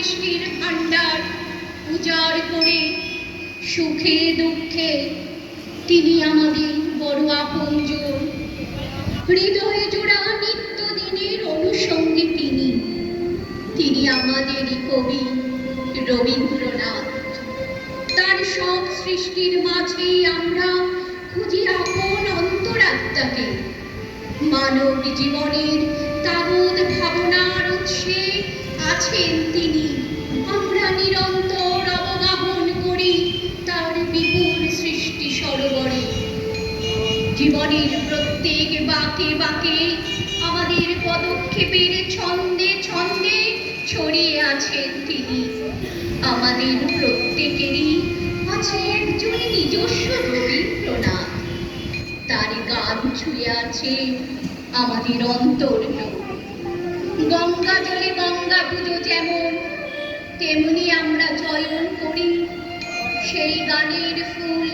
সৃষ্টির ভাণ্ডার উজাড় করে সুখে দুঃখে তিনি আমাদের বড় আপনজন। হৃদয়ে জোড়া নিত্যদিনের অনুষঙ্গী তিনি আমাদেরই কবি রবীন্দ্রনাথ। তার সব সৃষ্টির মাঝেই আমরা খুঁজি আপন অন্তরাত্মাকে। মানব জীবনের তাবৎ ভাবনার উৎসে আছেন তিনি। আমরা নিরন্তর অবগাহন করি তার বিপুল সৃষ্টি সরোবরে। জীবনের প্রত্যেক বাঁকে বাঁকে আমাদের পদক্ষেপের ছন্দে ছন্দে ছড়িয়ে আছেন তিনি। আমাদের প্রত্যেকেরই আছে একজন নিজস্ব রবীন্দ্রনাথ। তার গান ছুঁয়ে আছে আমাদের অন্তর্লোক। গঙ্গা জলে গঙ্গা পুজো যেমন, তেমনি আমরা চয়ন করি সেই গানের ফুল,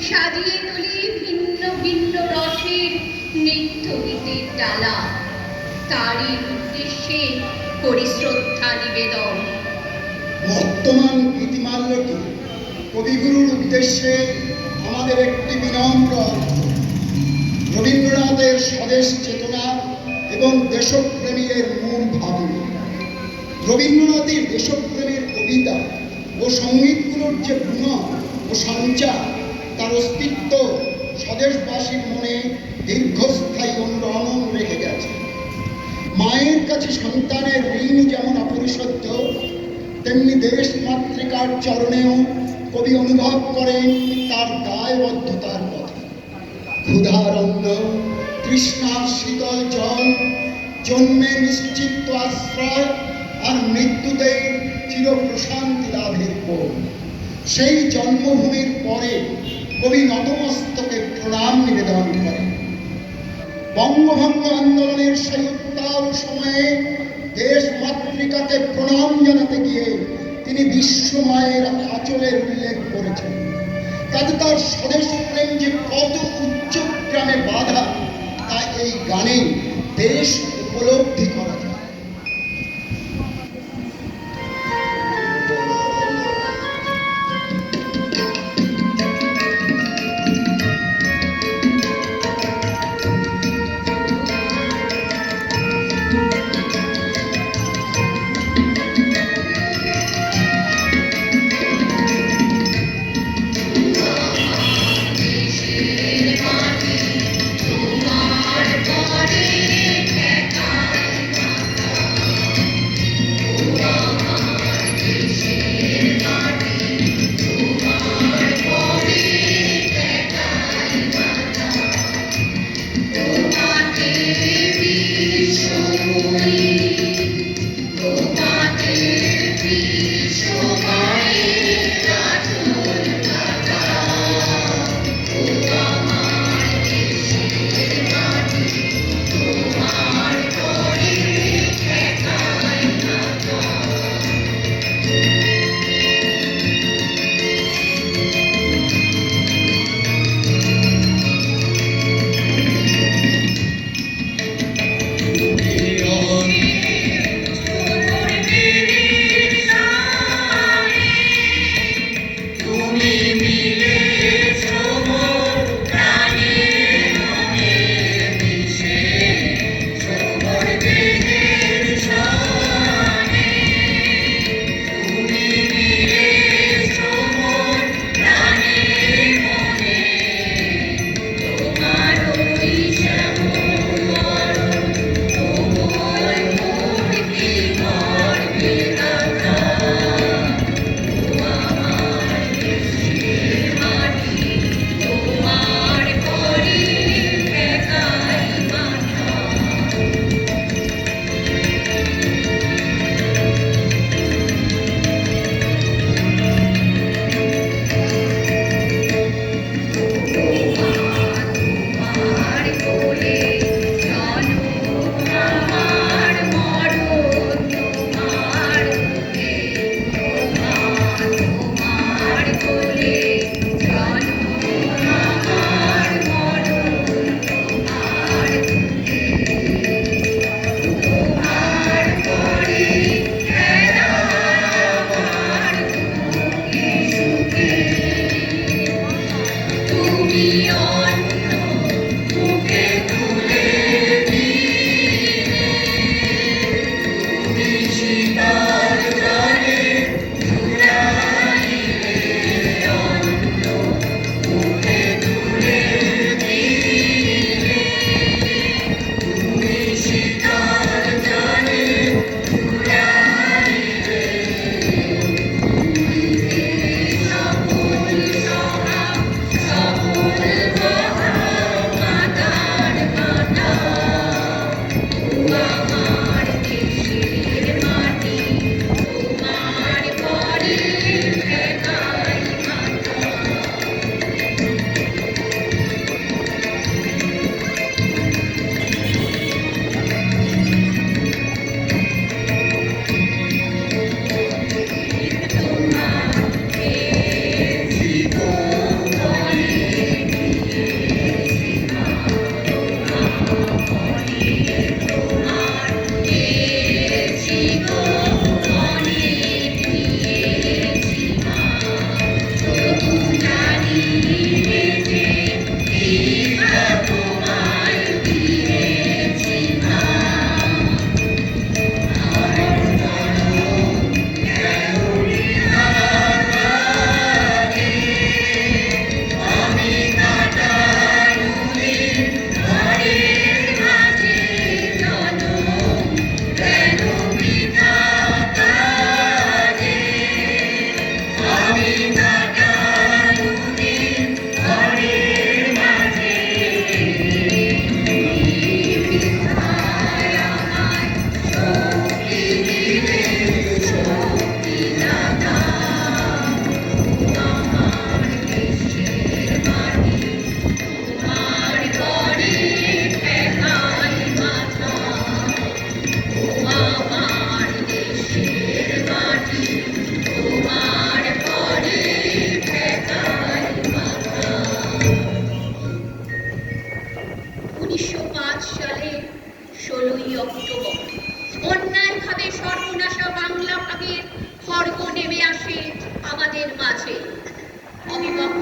সাজিয়ে তুলি ভিন্ন ভিন্ন রসের নৃত্য গীতের ডালা। তারই উদ্দেশ্যে করি শ্রদ্ধা নিবেদন। বর্তমান গীতিমাল্যটি কবিগুরুর উদ্দেশ্যে আমাদের একটি বিনম্র রবীন্দ্রনাথের স্বদেশ চেতনা এবং দেশপ্রেমের মূল ভাবনা। রবীন্দ্রনাথের দেশপ্রেমের কবিতা ও সঙ্গীতগুলোর যে গুণ ও সঞ্চার, তার অস্তিত্ব স্বদেশবাসীর মনে দীর্ঘস্থায়ী অনুরণন রেখে গেছে। মায়ের কাছে সন্তানের ঋণ যেমন অপরিশোধ্য, তেমনি দেশ মাতৃকার চরণেও কবি অনুভব করেন তার দায়বদ্ধতার কথা। ক্ষুধার অন্ন, তৃষ্ণার শীতল জল, জন্মে নিশ্চিত আশ্রয়, আর মৃত্যুতে চির প্রশান্তি লাভের পর সেই জন্মভূমির পরে কবি নতমস্তকে প্রণাম নিবেদন করেন। বঙ্গভঙ্গ আন্দোলনের সেই উত্তাল সময়ে দেশ মাতৃকাকে প্রণাম জানাতে গিয়ে তিনি বিশ্বমায়ের আঁচলের উল্লেখ করেছেন। তাতে তার স্বদেশ প্রেম যে কত উচ্চগ্রামে বাধা, তা এই গানে বেশ উপলব্ধি করা যায়।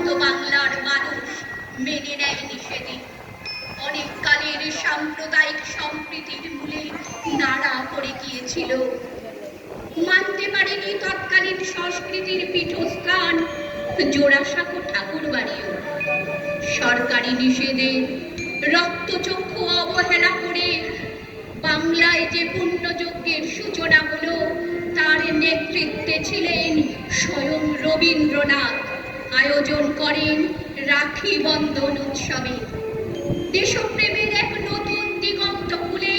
হয়তো বাংলার মানুষ মেনে নেয়নি সেদিন। অনেক কালের সাম্প্রদায়িক সম্প্রীতির মূলে নাড়া পড়ে গিয়েছিল। মানতে পারেনি তৎকালীন সংস্কৃতির পীঠস্থান জোড়াসাঁকো ঠাকুর বাড়িও। সরকারি নিষেধে রক্তচক্ষু অবহেলা করে বাংলায় যে পুণ্যযজ্ঞের সূচনা হলো, তার নেতৃত্বে ছিলেন স্বয়ং রবীন্দ্রনাথ। আয়োজন করেন রাখি বন্ধন উৎসবে। দেশপ্রেমের এক নতুন দিগন্ত খুলে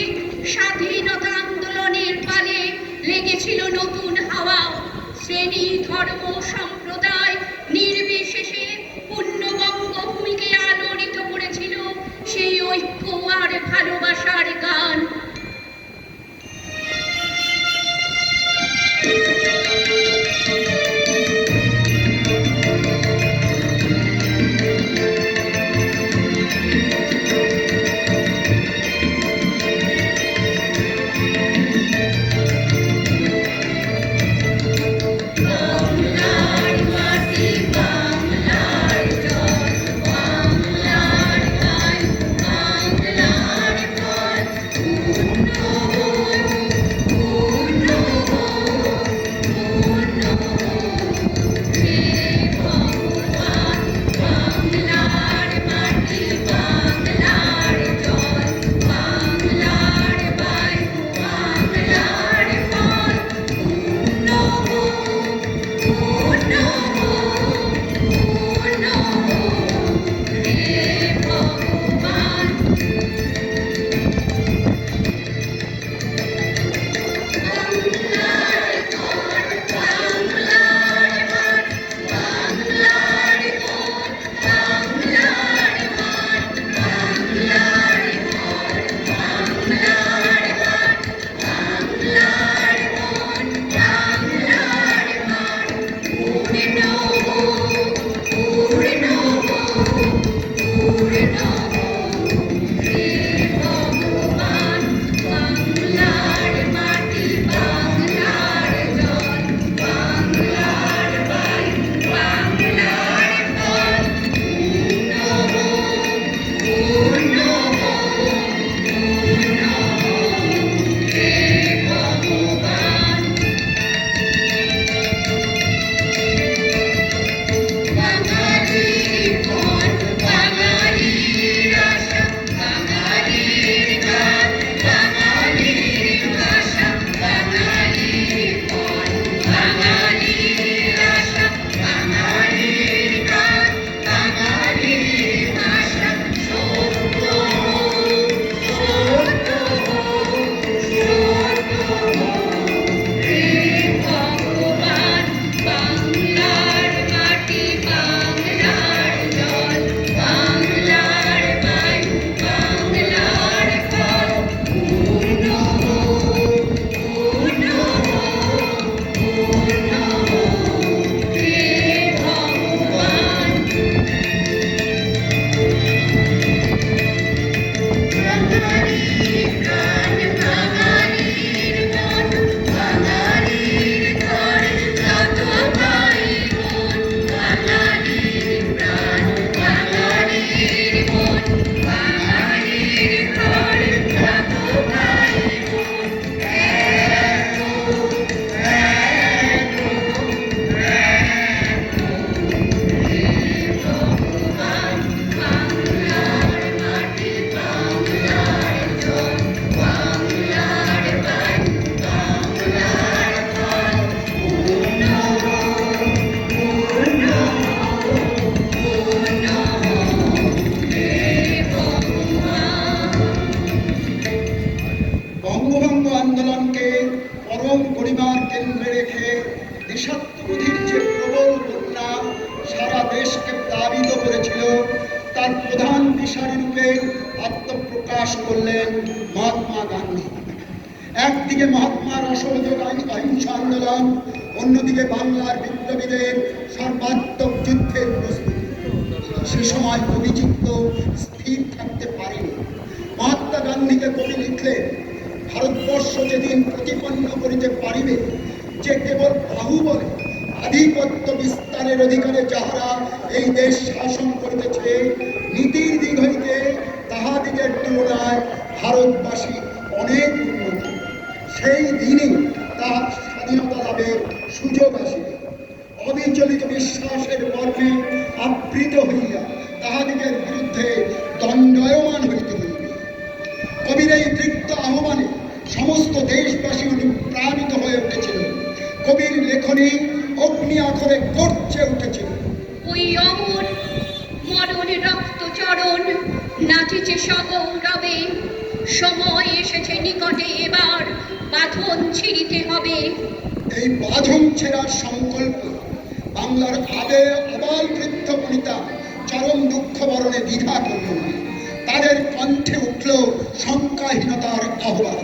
স্বাধীনতা আন্দোলনের পালে লেগেছিল নতুন হাওয়া। শ্রেণী, ধর্ম, সম্প্রদায় নির্বিশেষে পূর্ণবঙ্গভূমিকে আলোড়িত করেছিল সেই ঐক্য আর ভালোবাসার গান। দেশাত্মবোধের যে প্রবল বন্যা সারা দেশকে প্লাবিত করেছিল, তার প্রধান দিশারি রূপে আত্মপ্রকাশ করলেন মহাত্মা গান্ধী। একদিকে মহাত্মার অসহযোগ অহিংসা আন্দোলন, অন্যদিকে বাংলার বিপ্লবীদের সর্বাত্মক যুদ্ধের প্রস্তুতি। সে সময় কবিচিত্ত স্থির থাকতে পারেনি। মহাত্মা গান্ধীকে কবি লিখলেন, ভারতবর্ষ যেদিন প্রতিপন্ন করিতে পারিবে যে কেবল বাহুবলে আধিপত্য বিস্তারের অধিকারে যাহারা এই দেশ শাসন করিতেছে, নীতির দিক হইতে তাহাদিগের তুলনায় ভারতবাসী অনেক উন্নত। সেই দিনই তাহার স্বাধীনতা লাভের সুযোগ আসিবে। অবিচলিত বিশ্বাসের মর্মে আবৃত হইয়া তাহাদিগের বিরুদ্ধে দণ্ডায়মান হইতে হইবে। কবির এই দৃপ্ত আহ্বানে সমস্ত দেশবাসী অনুপ্রাণিত হয়ে উঠেছিল। কবির লেখনী অগ্নি আখরে গর্জে উঠেছিল। ওই অমর মরণ রক্ত চরণ নাচিছে সগৌরবে, সময় এসেছে নিকটে, এবার বাঁধন ছিঁড়িতে হবে। এই বাঁধন ছেঁড়ার সংকল্প বাংলার আবাল বৃদ্ধ বনিতা চরম দুঃখ বরণে দ্বিধা করল না। তাদের কণ্ঠে উঠল শঙ্কাহীনতার আহ্বান।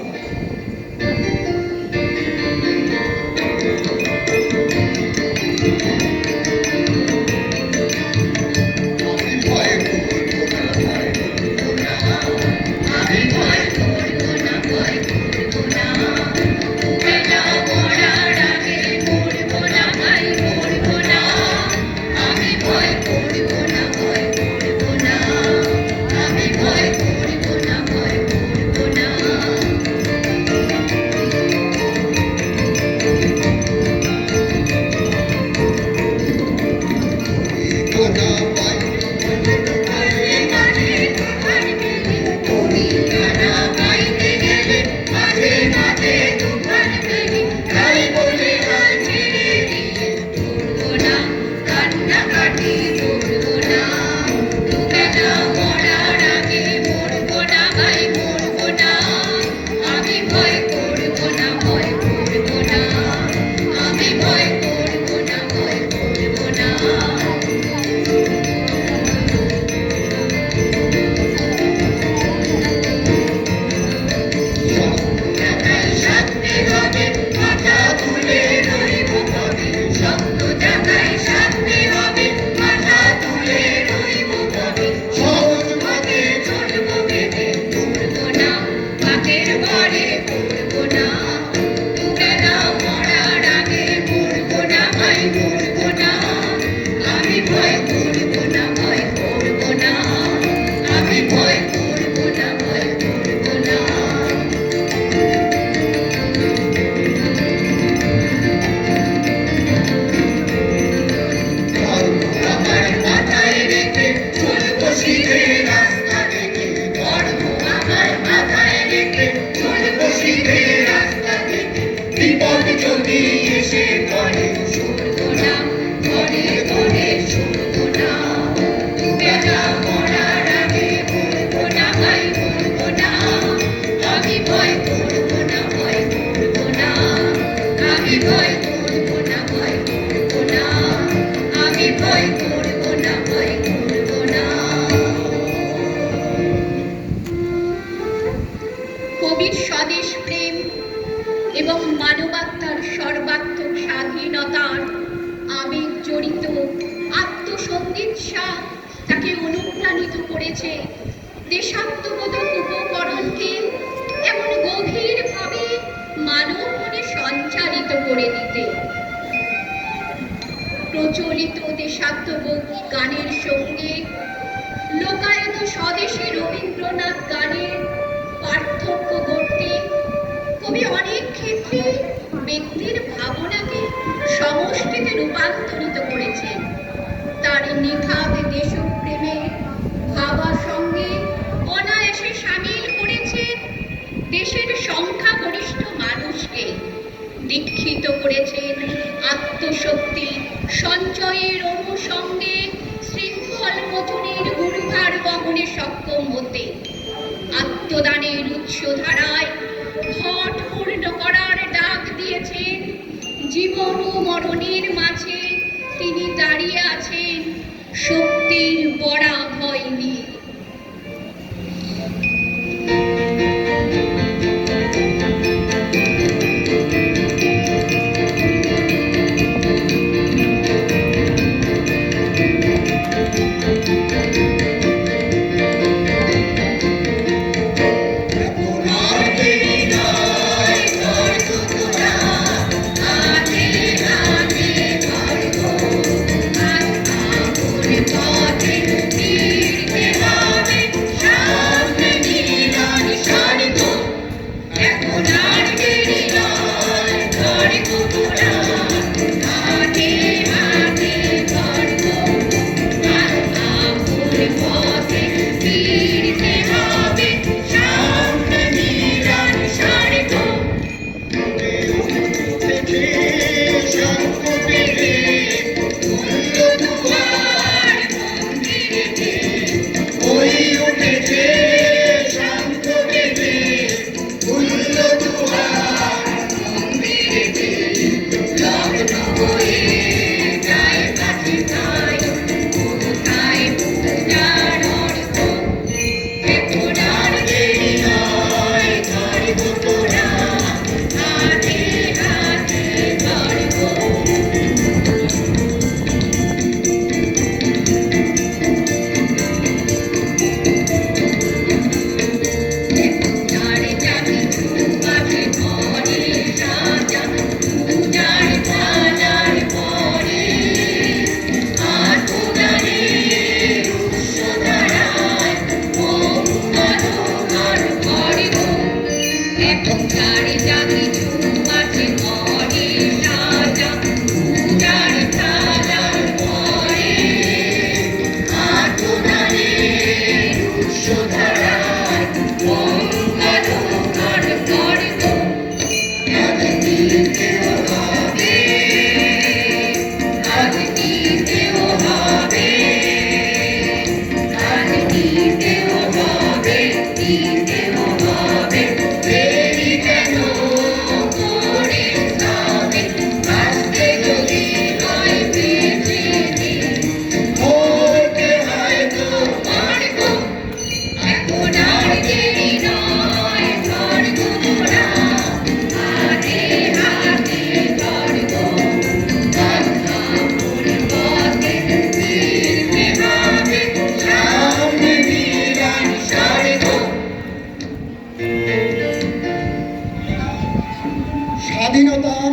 কবির স্বদেশ প্রেম এবং মানবাত্মার সর্বাত্মক স্বাধীনতার আবেগ জড়িত আত্মসন্দিৎসা তাকে অনুপ্রাণিত করেছে দেশাত্মবোধক উপকরণকে এমন গভীরভাবে মানব মনে সঞ্চারিত করে দিতে। প্রচলিত দেশাত্মবোধ গানের সঙ্গে লোকায়ত স্বদেশী রবীন্দ্রনাথ গানের পার্থক্য করতে কবি অনেক ক্ষেত্রে ব্যক্তির ভাবনাকে সমষ্টিতে রূপান্তরিত করেছেন। তার নিখাদ দেশপ্রেমে ভাবার সঙ্গে অনায়াসে সামিল করেছেন দেশের সংখ্যাগরিষ্ঠ মানুষকে, দীক্ষিত করেছেন আত্মশক্তি সঞ্চয়ের অনুষঙ্গে শৃঙ্খল মোচনের গুরুভার বহনে সক্ষম হতে। আত্মদানের উৎসধারায় ঘট পূর্ণ করার ডাক দিয়েছেন। জীবন ও মরণের মাঝে তিনি দাঁড়িয়ে আছেন শক্তির বড়া ভয় নিয়ে।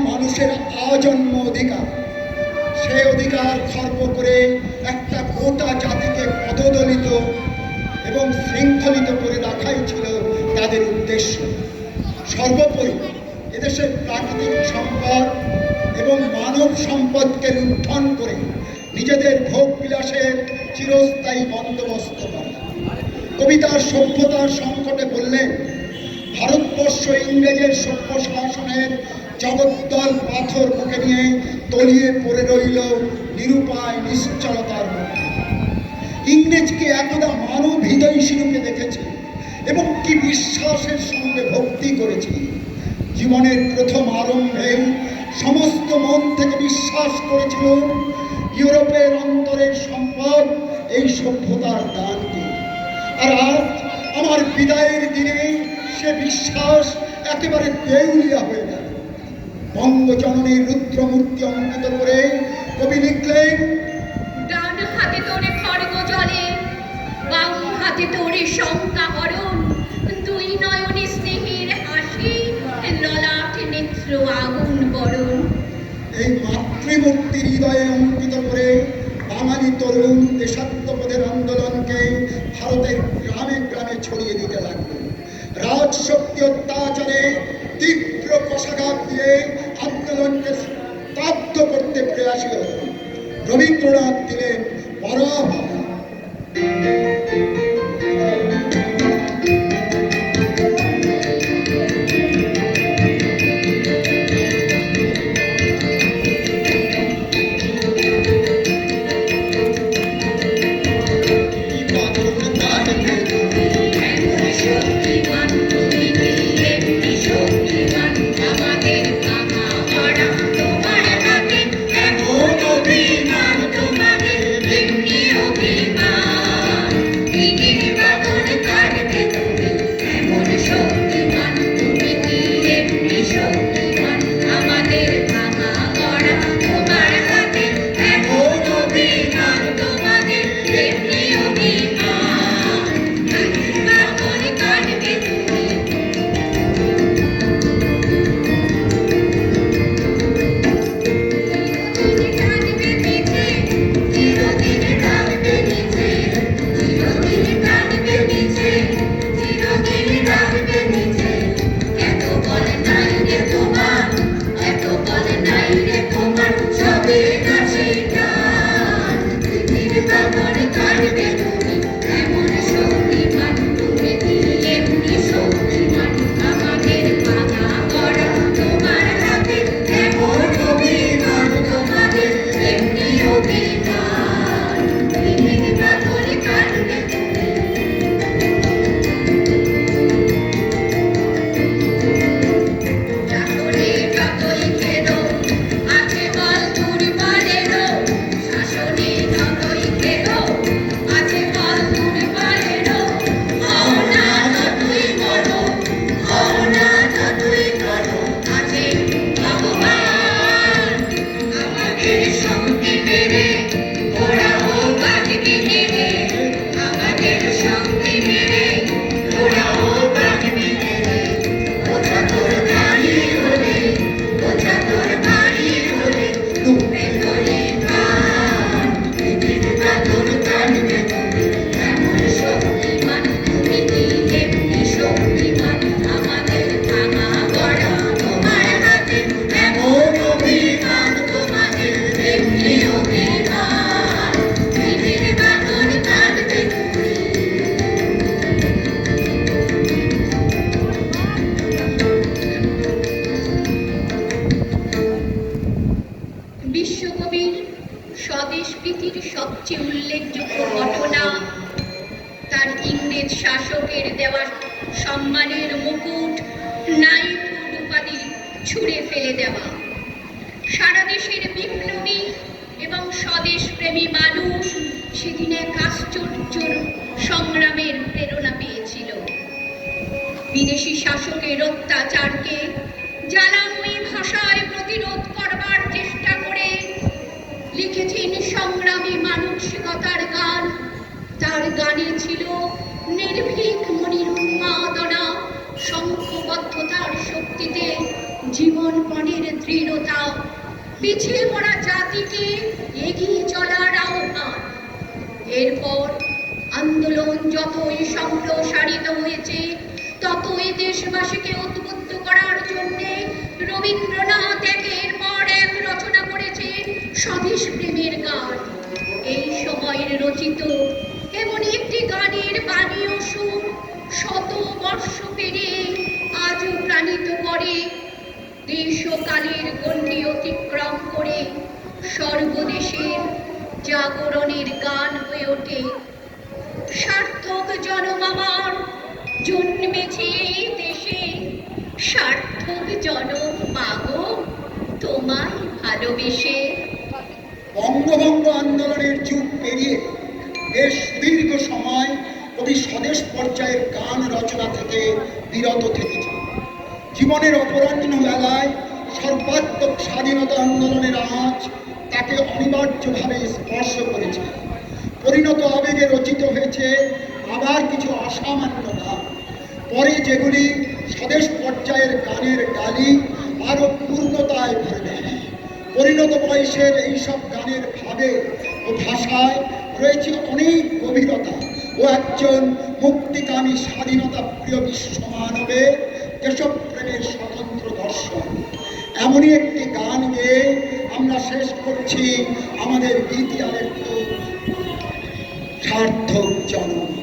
মানুষের আজন্ম অধিকার। সে অধিকার খর্ব করে একটা গোটা জাতিকে পদদলিত এবং শৃঙ্খলিত করে রাখাই ছিল তাদের উদ্দেশ্য। সর্বোপরি এদেশের প্রাকৃতিক সম্পদ এবং মানব সম্পদকে লুণ্ঠন করে নিজেদের ভোগ বিলাসের চিরস্থায়ী বন্দোবস্ত করা। কবিতার সভ্যতার সংকটে বললেন, ভারতবর্ষ ইংরেজের সভ্য শাসনের জগদ্দল পাথর বুকে নিয়ে তলিয়ে পড়ে রইল নিরুপায় নিশ্চলতার মধ্যে। ইংরেজকে একদা মানব হৃদয়ী রূপে দেখেছে এবং কি বিশ্বাসের সঙ্গে ভক্তি করেছে। জীবনের প্রথম আরম্ভে সমস্ত মন থেকে বিশ্বাস করেছিল ইউরোপের অন্তরের সম্পদ এই সভ্যতার দানকে। আর আজ আমার বিদায়ের দিনে সে বিশ্বাস একেবারে দেউলিয়া হয়ে গেল। বঙ্গজননীর রুদ্রমূর্তি অঙ্কিত করে কবি লিখলেন, ডান হাতে তোরে খড়গ জলে, বাম হাতে তোরে শঙ্কা হরণ, দুই নয়নে স্নেহের হাসি, ললাট নেত্র আগুন বরণ। এই মাতৃমূর্তির হৃদয়ে অঙ্কিত করে বাঙালি তরুণ দেশাত্মবোধের আন্দোলনকে ভারতের গ্রামে গ্রামে ছড়িয়ে দিতে লাগলো। রাজশক্তি অত্যাচারে তীব্র কষাঘাত দিয়ে আন্দোলনকে স্তব্ধ করতে প্রয়াসী হল। রবীন্দ্রনাথ দিলেন পরাভব। বিশ্বকবির স্বদেশ প্রীতির সবচেয়ে উল্লেখযোগ্য ঘটনা তার ইংরেজ শাসকের দেওয়া সম্মানের মুকুট, নাইটহুড উপাধি ছুঁড়ে ফেলে দেওয়া। সারা দেশের বিপ্লবী এবং স্বদেশ প্রেমী মানুষ সেদিন এক আশ্চর্য সংগ্রামের প্রেরণা পেয়েছিল। বিদেশি শাসকের অত্যাচারকে জ্বালাময়ী ভাষায় প্রতিরোধ করবার চেষ্টা করে লিখেছেন সংগ্রামী মানসিকতার গান। তার গানে ছিল নির্ভীক মনির উন্মাদনা, সংঘবদ্ধতার শক্তিতে জীবনপণের দৃঢ়তা, পিছিয়ে পড়া জাতিকে এগিয়ে চলার আহ্বান। এরপর আন্দোলন যতই সম্প্রসারিত হয়েছে, ততই দেশবাসীকে উদ্বুদ্ধ করার জন্যে রবীন্দ্রনাথ একের পর এক রচনা করেছেন স্বদেশ প্রেমের গান। এই সময়ের রচিত এমন একটি গানের বাণী ও সুর শত বর্ষ পেরিয়ে আজও প্রাণিত করে, দেশকালের গণ্ডি অতিক্রম করে সর্বদেশের জাগরণের গান হয়ে ওঠে। সার্থক জনম আমার জন্মেছে এই দেশে, সার্থক জনম মাগো তোমায় ভালোবেসে। বঙ্গভঙ্গ আন্দোলনের যুগ পেরিয়ে বেশ দীর্ঘ সময় কবি স্বদেশ পর্যায়ের গান রচনা থেকে বিরত থেকেছে। জীবনের অপরাহ্ন বেলায় সর্বাত্মক স্বাধীনতা আন্দোলনের আঁচ তাকে অনিবার্যভাবে স্পর্শ করেছে। পরিণত আবেগে রচিত হয়েছে আবার কিছু অসামান্য গান। পরে যেগুলি স্বদেশ পর্যায়ের গানের ডালি আরো পূর্ণতায় ভরে দেয়। পরিণত বয়সের এইসব গানের ভাবে ও ভাষায় রয়েছে অনেক গভীরতা ও একজন মুক্তিকামী স্বাধীনতা প্রিয় বিশ্ব মানবের দেশপ্রেমের স্বতন্ত্র দর্শন। এমনই একটি গান গেয়ে আমরা শেষ করছি আমাদের গীতি আলেখ্য সার্থক জনম।